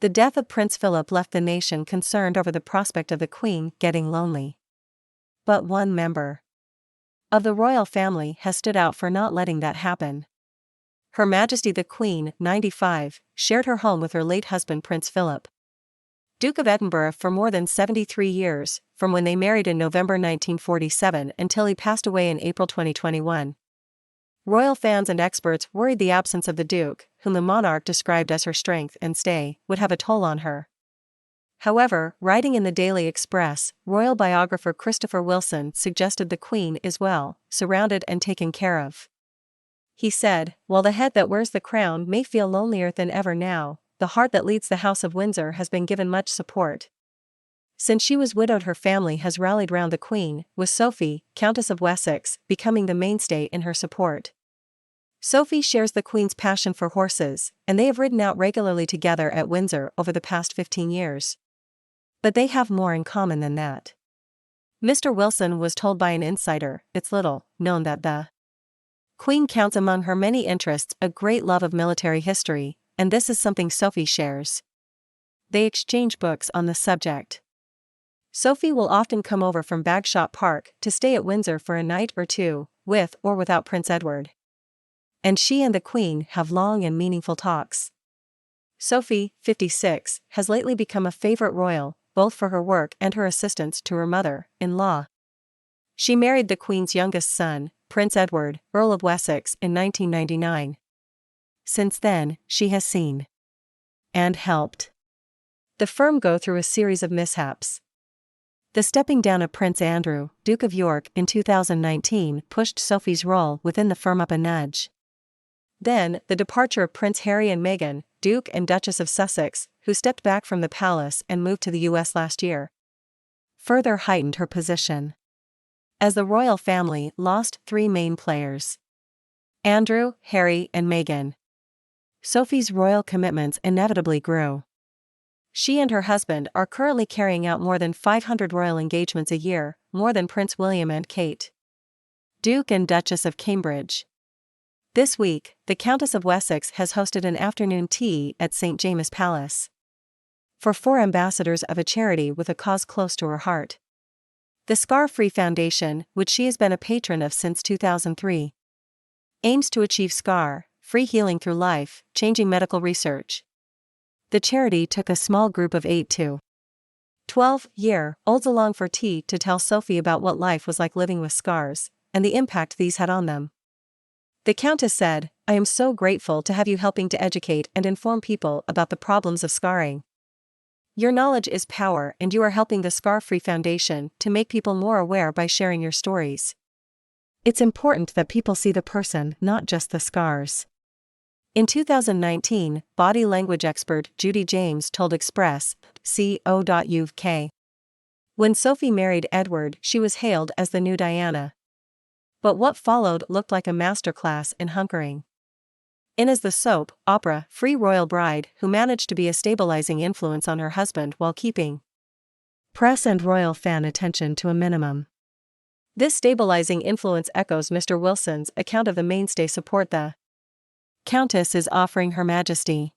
The death of Prince Philip left the nation concerned over the prospect of the Queen getting lonely. But one member of the royal family has stood out for not letting that happen. Her Majesty the Queen, 95, shared her home with her late husband Prince Philip, Duke of Edinburgh, for more than 73 years, from when they married in November 1947 until he passed away in April 2021. Royal fans and experts worried the absence of the Duke, whom the monarch described as her strength and stay, would have a toll on her. However, writing in the Daily Express, royal biographer Christopher Wilson suggested the Queen is well, surrounded and taken care of. He said, "While the head that wears the crown may feel lonelier than ever now, the heart that leads the House of Windsor has been given much support." Since she was widowed, her family has rallied round the Queen, with Sophie, Countess of Wessex, becoming the mainstay in her support. Sophie shares the Queen's passion for horses, and they have ridden out regularly together at Windsor over the past 15 years. But they have more in common than that. Mr. Wilson was told by an insider, "It's little known that the Queen counts among her many interests a great love of military history, and this is something Sophie shares." They exchange books on the subject. Sophie will often come over from Bagshot Park to stay at Windsor for a night or two, with or without Prince Edward. And she and the Queen have long and meaningful talks. Sophie, 56, has lately become a favorite royal, both for her work and her assistance to her mother-in-law. She married the Queen's youngest son, Prince Edward, Earl of Wessex, in 1999. Since then, she has seen and helped the firm go through a series of mishaps. The stepping down of Prince Andrew, Duke of York, in 2019 pushed Sophie's role within the firm up a nudge. Then, the departure of Prince Harry and Meghan, Duke and Duchess of Sussex, who stepped back from the palace and moved to the US last year, further heightened her position. As the royal family lost 3 main players, Andrew, Harry, and Meghan, Sophie's royal commitments inevitably grew. She and her husband are currently carrying out more than 500 royal engagements a year, more than Prince William and Kate, Duke and Duchess of Cambridge. This week, the Countess of Wessex has hosted an afternoon tea at St. James's Palace for 4 ambassadors of a charity with a cause close to her heart. The Scar Free Foundation, which she has been a patron of since 2003, aims to achieve scar-free healing through life-changing medical research. The charity took a small group of 8 to 12-year-olds along for tea to tell Sophie about what life was like living with scars, and the impact these had on them. The Countess said, "I am so grateful to have you helping to educate and inform people about the problems of scarring. Your knowledge is power, and you are helping the Scar Free Foundation to make people more aware by sharing your stories. It's important that people see the person, not just the scars." In 2019, body language expert Judy James told Express.co.uk, "When Sophie married Edward, she was hailed as the new Diana. But what followed looked like a masterclass in hunkering. In as the soap opera Free Royal Bride, who managed to be a stabilizing influence on her husband while keeping press and royal fan attention to a minimum." This stabilizing influence echoes Mr. Wilson's account of the mainstay support the Countess is offering Her Majesty.